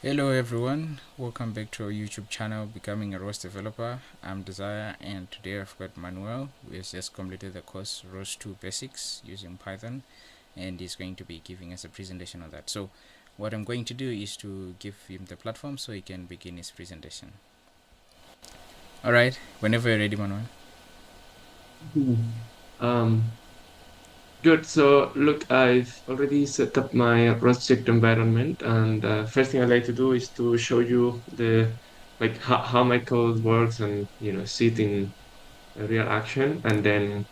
Hello everyone, welcome back to our YouTube channel Becoming a ROS Developer. I'm Desire and today I've got Manuel who has just completed the course ROS2 Basics using Python and he's going to be giving us a presentation on that. So what I'm going to do is to give him the platform so he can begin his presentation. Alright, whenever you're ready, Manuel. Good. So look, I've already set up my project environment, and first thing I'd like to do is to show you the like how my code works and see it in real action. And then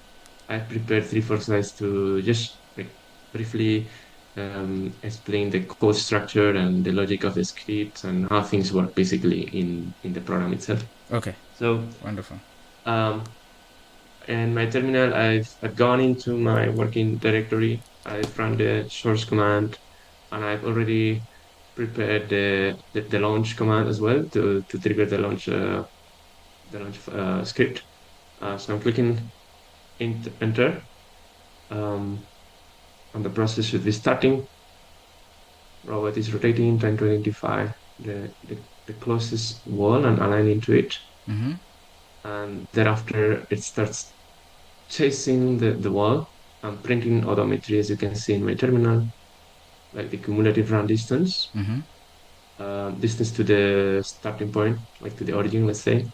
I've prepared 3 4 slides to just like briefly explain the code structure and the logic of the scripts and how things work basically in the program itself. Okay, So wonderful. um, and my terminal, I've gone into my working directory. I've run the source command, and I've already prepared the launch command as well to trigger the launch script. So I'm clicking enter, um, and the process should be starting. Robot is rotating, trying to identify the closest wall and align into it. Mm-hmm. And thereafter, it starts chasing the wall. I'm printing odometry, as you can see in my terminal, like the cumulative run distance, Mm-hmm. distance to the starting point, like to the origin, let's say,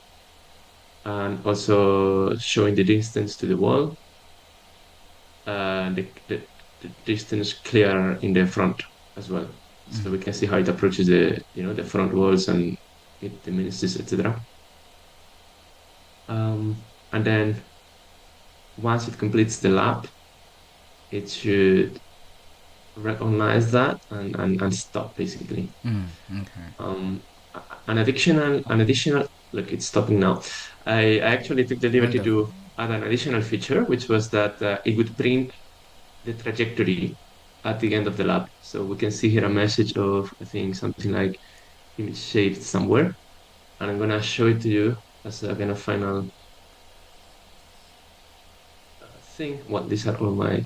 and also showing the distance to the wall, the distance clear in the front as well. So we can see how it approaches the front walls and it diminishes, etc. And then once it completes the lap, it should recognize that and stop basically. Okay. Um, an additional look, it's stopping now. I actually took the liberty Wonderful. to add an additional feature, which was that it would print the trajectory at the end of the lab. So we can see here a message of, I think, something like image saved somewhere. And I'm gonna show it to you as a kind of final thing. Well, these are all my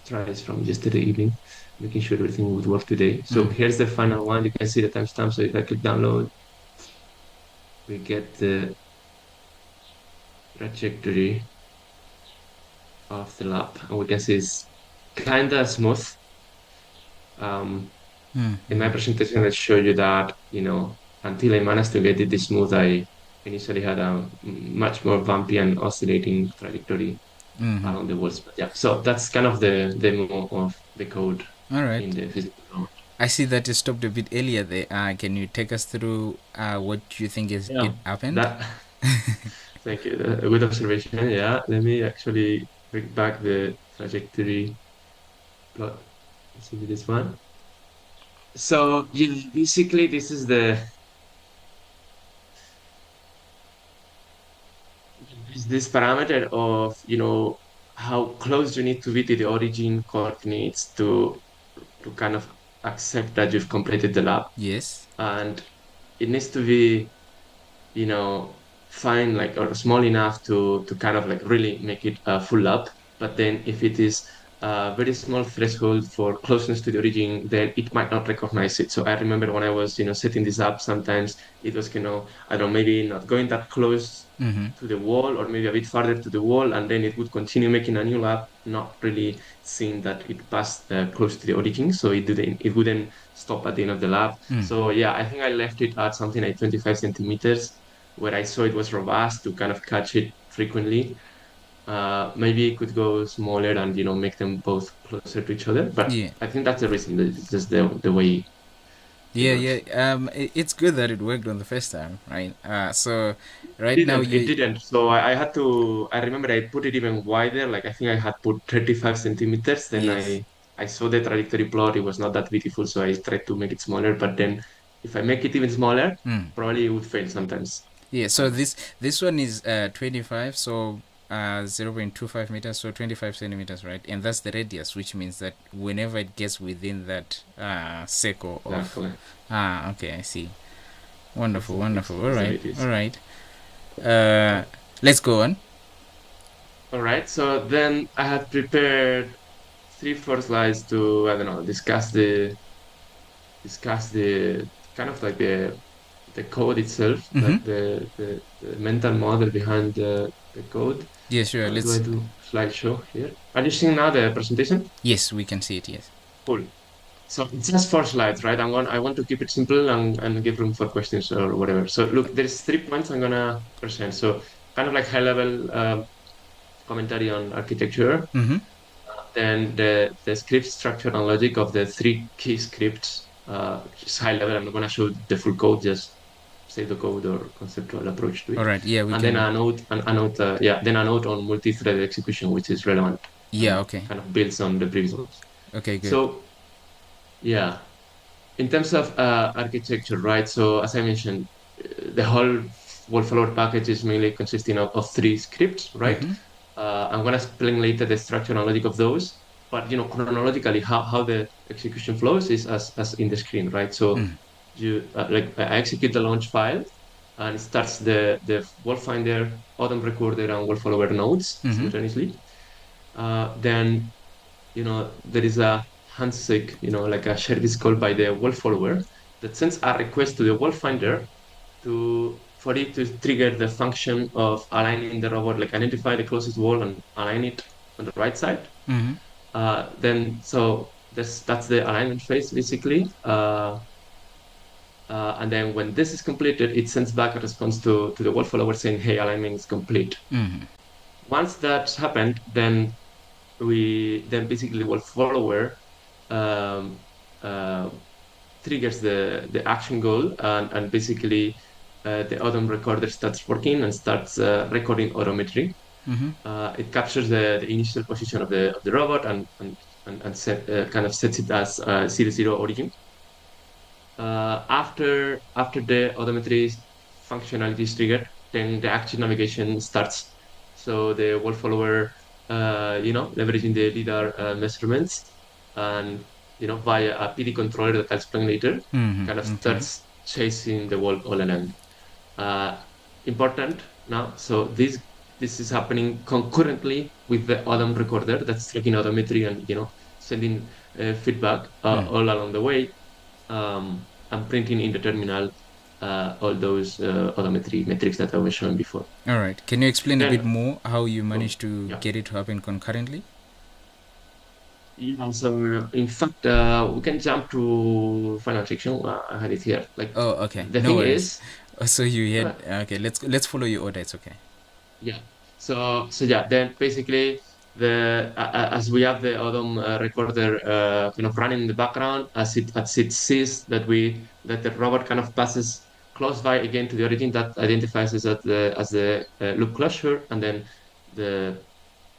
tries from yesterday evening, making sure everything would work today. So here's the final one. You can see the timestamp. So if I click download, we get the trajectory of the lap, and we can see it's kinda smooth. In my presentation, I show you that, until I managed to get it this smooth, I initially had a much more bumpy and oscillating trajectory along the walls. But yeah, so that's kind of the demo of the code Alright. in the physical room. I see that you stopped a bit earlier there. Can you take us through what you think is it Yeah, happened? that. Thank you. A good observation. Yeah, let me actually bring back the trajectory plot. Let's see this one. So yeah, basically this is this parameter of how close you need to be to the origin coordinates to kind of accept that you've completed the lab, Yes. and it needs to be fine, like, or small enough to kind of like really make it a full lap. But then if it is a very small threshold for closeness to the origin, then it might not recognize it. So I remember when I was setting this up, sometimes it was I don't know, maybe not going that close to the wall or maybe a bit farther to the wall, and then it would continue making a new lap, not really seeing that it passed close to the origin, so it wouldn't stop at the end of the lap. So yeah, I think I left it at something like 25 centimeters, where I saw it was robust to kind of catch it frequently. Maybe it could go smaller and make them both closer to each other, but Yeah. I think that's the reason. It's just the way it Yeah, works. yeah. It's good that it worked on the first time, right? So right now It you. didn't. So I had to. I remember I put it even wider. Like I think I had put 35 centimeters. Then Yes. I saw the trajectory plot. It was not that beautiful, so I tried to make it smaller. But then, if I make it even smaller, probably it would fail sometimes. Yeah. So Um, this one is 25. So 0.25 meters. So 25 centimeters, right? And that's the radius, which means that whenever it gets within that circle of. exactly. Okay. I see. That's Wonderful. the way Wonderful. All that's the way right. it All is. right. Uh, let's go on. All right. So then I had prepared 3 4 slides to, I don't know, discuss discuss the kind of like the code itself, Mm-hmm. like the mental model behind the code. Yeah, sure. Do I Let's. do slideshow here? Are you seeing now the presentation? Yes, we can see it. Yes. Cool. So it's just 4 slides, right? I want to keep it simple and give room for questions or whatever. So look, there's 3 points I'm gonna present. So kind of like high level commentary on architecture, Mm-hmm. then the script structure and logic of the three key scripts, which is high level. I'm not gonna show the full code, just say the code or conceptual approach to All it. right. Yeah, we And then can. then a note on multi-threaded execution, which is relevant Yeah. and Okay. kind of builds on the previous ones. Okay. Good. So yeah, in terms of architecture, right? So as I mentioned, the whole Wallflower package is mainly consisting of three scripts, right? Mm-hmm. I'm gonna explain later the structure and logic of those, but chronologically, how the execution flows is as in the screen, right? So Mm. you like I execute the launch file, and it starts the Wolf Finder, Autumn Recorder, and Wallflower nodes Mm-hmm. simultaneously. Then there is a handshake, like a service called by the wolf follower that sends a request to the wolf finder for it to trigger the function of aligning the robot, like identify the closest wall and align it on the right side. Mm-hmm. Then so that's the alignment phase basically. And then when this is completed, it sends back a response to the wolf follower saying, "Hey, alignment is complete." Mm-hmm. Once that's happened, then basically the wolf follower um, uh, triggers the action goal, and basically the autumn recorder starts working and starts recording autometry. Mm-hmm. It captures the initial position of the robot kind of sets it as 00 origin. After the odometry functionality is triggered, then the active navigation starts. So the wolf follower, leveraging the lidar measurements and via a PD controller that I'll explain later, kind of Mm-hmm. Okay. starts chasing the wolf all along. Uh, Important now. So this is happening concurrently with the Autumn recorder that's tracking odometry and sending feedback Mm. all along the way. I'm printing in the terminal all those odometry metrics that I was showing before. All right. Can you explain a bit Then, more how you oh, managed to yeah. get it to happen concurrently? Yeah, so in fact, we can jump to final section. I had it here. Like Oh, okay. the No thing worries. is, So you had uh, okay. Let's follow your order. It's okay. yeah. So yeah, then basically as we have the Odom recorder running in the background, as it sees that the robot kind of passes close by again to the origin, that identifies it as the loop closure, and then the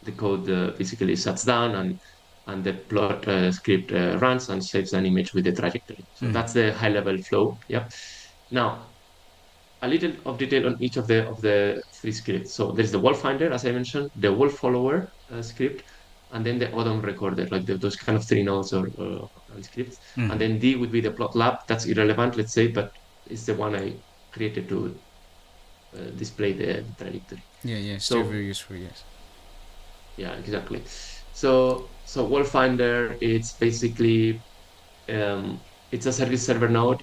the code basically shuts down, and the plot script runs and saves an image with the trajectory. So Mm. that's the high level flow. Yep. Now a little of detail on each of the three scripts. So there's the wolf finder, as I mentioned, the wolf follower script, and then the Odom recorder, like those kind of three nodes or scripts. And Mm. then D would be the plot lab. That's irrelevant, let's say, but it's the one I created to display the trajectory. Yeah. Yeah. Still very So useful. Yes. yeah, exactly. So wolf finder, it's basically it's a service server node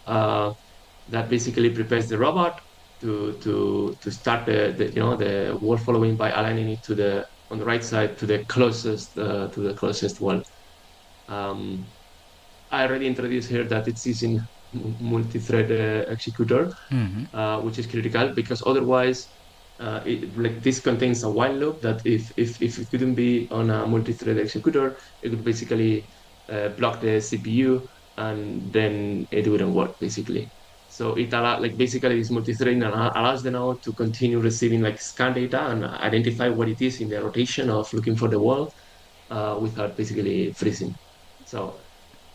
that basically prepares the robot to start the wall following by aligning it on the right side to the closest wall. Um, I already introduced here that it's using multi-thread executor, Mm-hmm. which is critical because otherwise, like this contains a while loop that if it couldn't be on a multi-thread executor, it would basically block the CPU and then it wouldn't work basically. So it like basically this multi-threading allows the node to continue receiving like scan data and identify what it is in the rotation of looking for the wall without basically freezing. So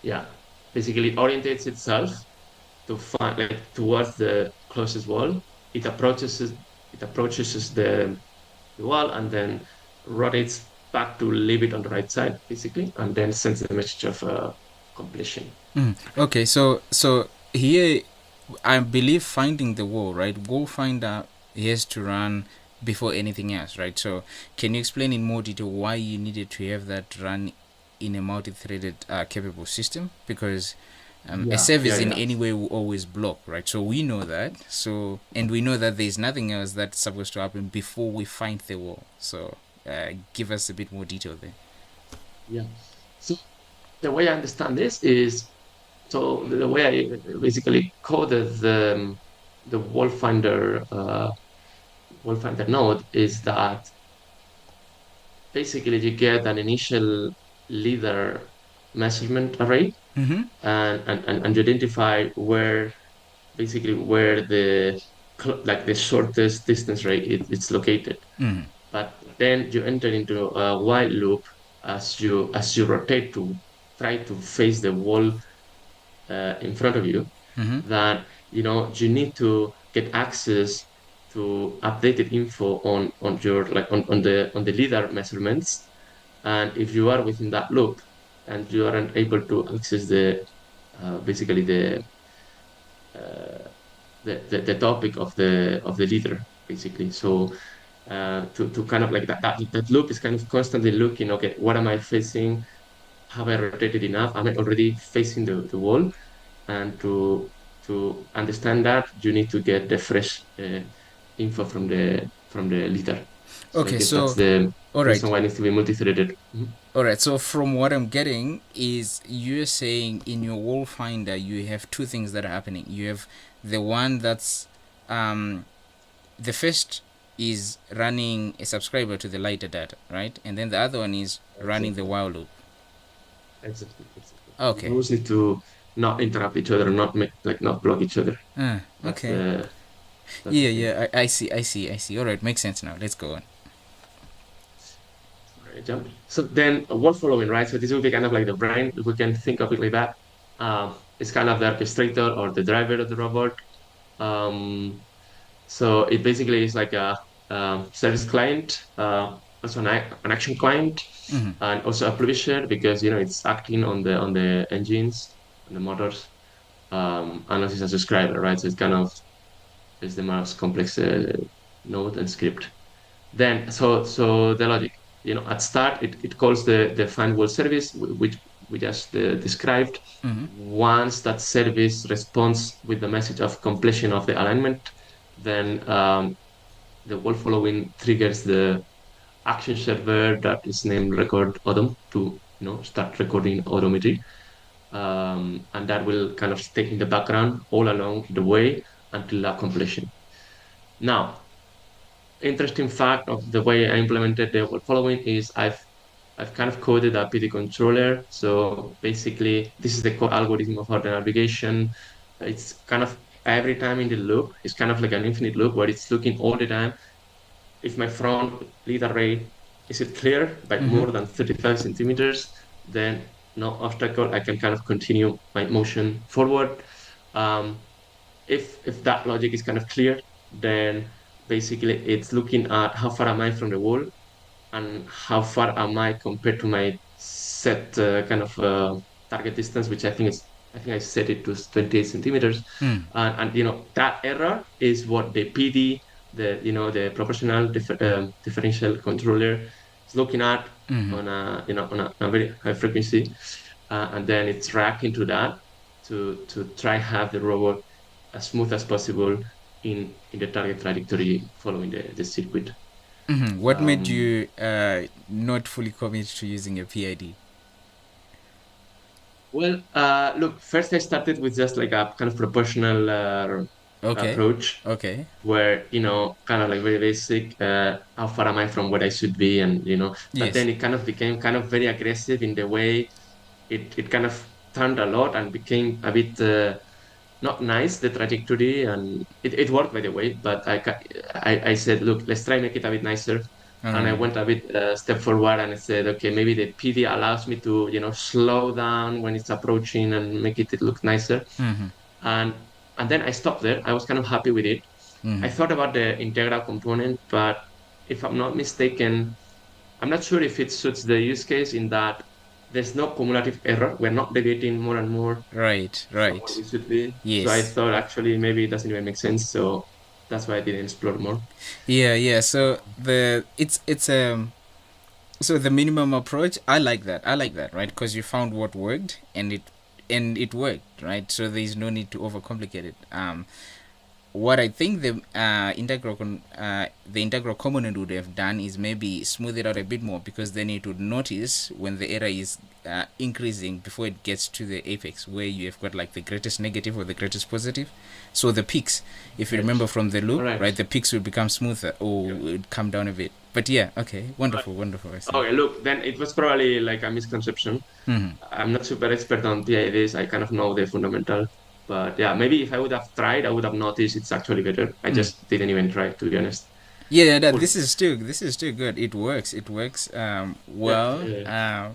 yeah, basically it orientates itself to find like towards the closest wall. It approaches the wall and then rotates back to leave it on the right side, basically, and then sends a message of completion. Mm. Okay. So here, I believe finding the wall, right? Wall finder has to run before anything else, right? So can you explain in more detail why you needed to have that run in a multi-threaded capable system? Because A Yeah, service yeah, in yeah. any way will always block, right? So we know that. So, and we know that there's nothing else that's supposed to happen before we find the wall. So give us a bit more detail there. Yeah. So the way I understand this is, so the way I basically coded the wall finder node is that basically you get an initial leader measurement array, Mm-hmm. and you identify where basically where like the shortest distance rate it's located. Mm-hmm. But then you enter into a while loop as you rotate to try to face the wall in front of you, Mm-hmm. that you need to get access to updated info on your like on the lidar measurements. And if you are within that loop and you aren't able to access the basically uh, the topic of the leader, basically. So to kind of like that loop is kind of constantly looking, okay, what am I facing? Have I rotated enough? Am I already facing the wall? And to understand that, you need to get the fresh info from the leader. So I Okay, guess that's so the all right. reason why it needs to be multi-threaded. Mhm. All right, so from what I'm getting is you're saying in your wall finder you have two things that are happening. You have the one that's um, the first is running a subscriber to the lighter data, right? And then the other one is running the Exactly. while loop. Exactly. Okay. Those need to not interrupt each other, not make like not block each other. That's Okay. the Yeah, thing. yeah. I see. I see. I see. All right, makes sense now. Let's go on. Right, jump. So then word following, right? So this will be kind of like the brain, if we can think of it like that. It's kind of the orchestrator or the driver of the robot. Um, so it basically is like a service client, also an action client, Mm-hmm. and also a publisher because it's acting on the engines and the motors, and also it's a subscriber, right? So it's kind of is the most complex node and script. Then, so the logic, at start, it calls the find wall service, which we just described. Mm-hmm. Once that service responds with the message of completion of the alignment, then the wall following triggers the action server that is named record odom to start recording odometry, and that will kind of stay in the background all along the way until that completion. Now, interesting fact of the way I implemented the following is I've kind of coded a PD controller. So basically, this is the core algorithm of order navigation. It's kind of every time in the loop, it's kind of like an infinite loop where it's looking all the time. If my front lead array is it clear by Mm-hmm. more than 35 centimeters, then no obstacle. I can kind of continue my motion forward. Um, if that logic is kind of clear, then basically it's looking at how far am I from the wall and how far am I compared to my set kind of target distance, which I think I set it to 28 centimeters, Mm-hmm. and that error is what the PD, the proportional differential controller is looking at Mm-hmm. on a very high frequency, and then it's reacting to that to try have the robot as smooth as possible in the target trajectory following the circuit. Mm-hmm. What made Um, you not fully commit to using a PID? well, look, first I started with just like a kind of proportional Okay. approach Okay. where, kind of like very basic, how far am I from what I should be? And, but Yes. then it kind of became kind of very aggressive in the way it kind of turned a lot and became a bit not nice, the trajectory. And it worked, by the way, but I said, look, let's try make it a bit nicer. And I Um. went a bit step forward and I said, okay, maybe the PD allows me to, slow down when it's approaching and make it look nicer. Mm-hmm. And and then I stopped there. I was kind of happy with it. Mm-hmm. I thought about the integral component, but if I'm not mistaken, I'm not sure if it suits the use case in that there's no cumulative error. We're not deviating more and more Right. from what Right. we should be. So I Yes. thought actually maybe it doesn't even make sense. So that's why I didn't explore more. Yeah. Yeah. So the minimum approach, I like that. I like that, right? Because you found what worked, and and it worked, right? So there is no need to overcomplicate it. What I think the integral component would have done is maybe smooth it out a bit more, because then it would notice when the error is increasing before it gets to the apex where you have got like the greatest negative or the greatest positive. So the peaks, if you remember Yes. from the loop, Right. right, the peaks would become smoother or Yeah. it would come down a bit. But yeah, okay, Right. wonderful, wonderful. I see. Okay, look, then it was probably like a misconception. Mm-hmm. I'm not super expert on PIDs. I kind of know the fundamental, but yeah, maybe if I would have tried, I would have noticed it's actually better. I Mm. just didn't even try, to be honest. Yeah, that Cool. this is still good. It works. It works. Yeah, Well. yeah.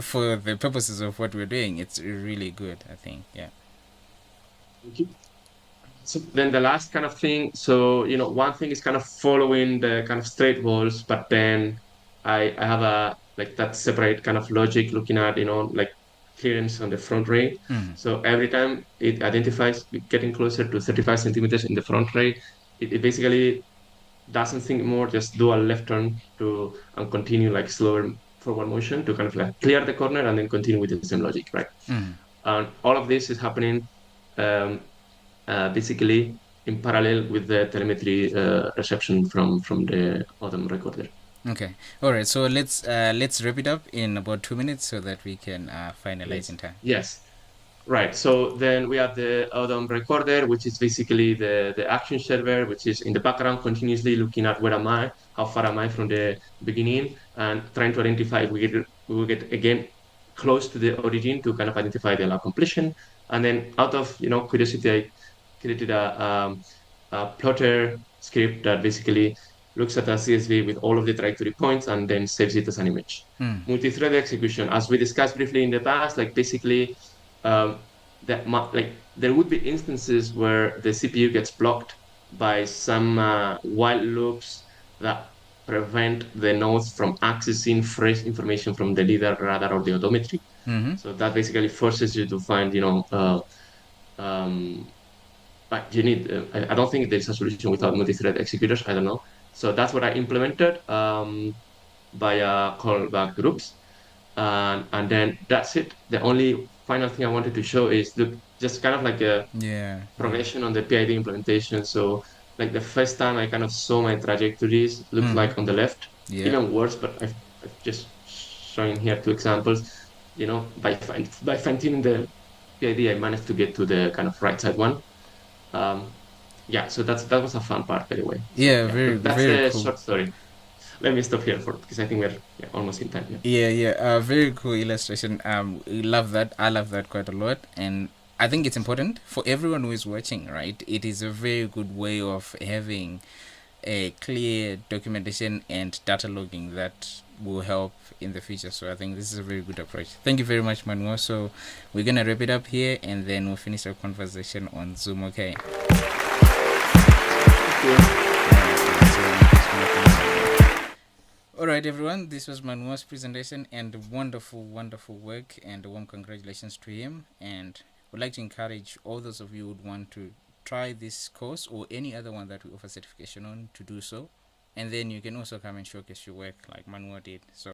For the purposes of what we're doing, it's really good. I think. Yeah. Thank you. So then the last kind of thing, so one thing is kind of following the kind of straight walls, but then I have a like that separate kind of logic looking at like clearance on the front ray. Mm. So every time it identifies getting closer to 35 centimeters in the front ray, it basically doesn't think more, just do a left turn to and continue like slower forward motion to kind of like clear the corner and then continue with the same logic, right? Mm. And all of this is happening um, basically in parallel with the telemetry reception from the Autumn recorder. Okay. All right. So let's wrap it up in about 2 minutes so that we can finalize in Yes. time. Yes. Right. So then we have the Odom recorder, which is basically the action server, which is in the background continuously looking at where am I, how far am I from the beginning, and trying to identify if we will get again close to the origin to kind of identify the lab completion. And then out of curiosity, I created a plotter script that basically looks at a CSV with all of the trajectory points and then saves it as an image. Mm. Multi-thread execution, as we discussed briefly in the past, like basically um, like there would be instances where the CPU gets blocked by some while loops that prevent the nodes from accessing fresh information from the leader, radar, or the odometry. Mm-hmm. So that basically forces you to find, um, but you need. I don't think there's a solution without multi-thread executors. I don't know. So that's what I implemented via callback groups, and then that's it. The only final thing I wanted to show is look, just kind of like a Yeah. Yeah. progression on the PID implementation. So like the first time I kind of saw my trajectories looked Mm-hmm. like on the left, Yeah. even worse, but I've just showing here two examples. By fine-tuning the PID, I managed to get to the kind of right side one. Um, yeah, so that was a fun part, by the way. So Yeah. yeah, Very look, that's very the cool. short story. Let me stop here for because I think we're almost in time. Yeah. Yeah, yeah. Very cool illustration. Love that. I love that quite a lot, and I think it's important for everyone who is watching. Right, it is a very good way of having a clear documentation and data logging that will help in the future. So I think this is a very good approach. Thank you very much, Manuel. So we're gonna wrap it up here, and then we'll finish our conversation on Zoom. Okay. Thank you. Alright, everyone, this was Manuel's presentation and wonderful, wonderful work, and a warm congratulations to him. And would like to encourage all those of you who would want to try this course or any other one that we offer certification on to do so. And then you can also come and showcase your work like Manuel did. So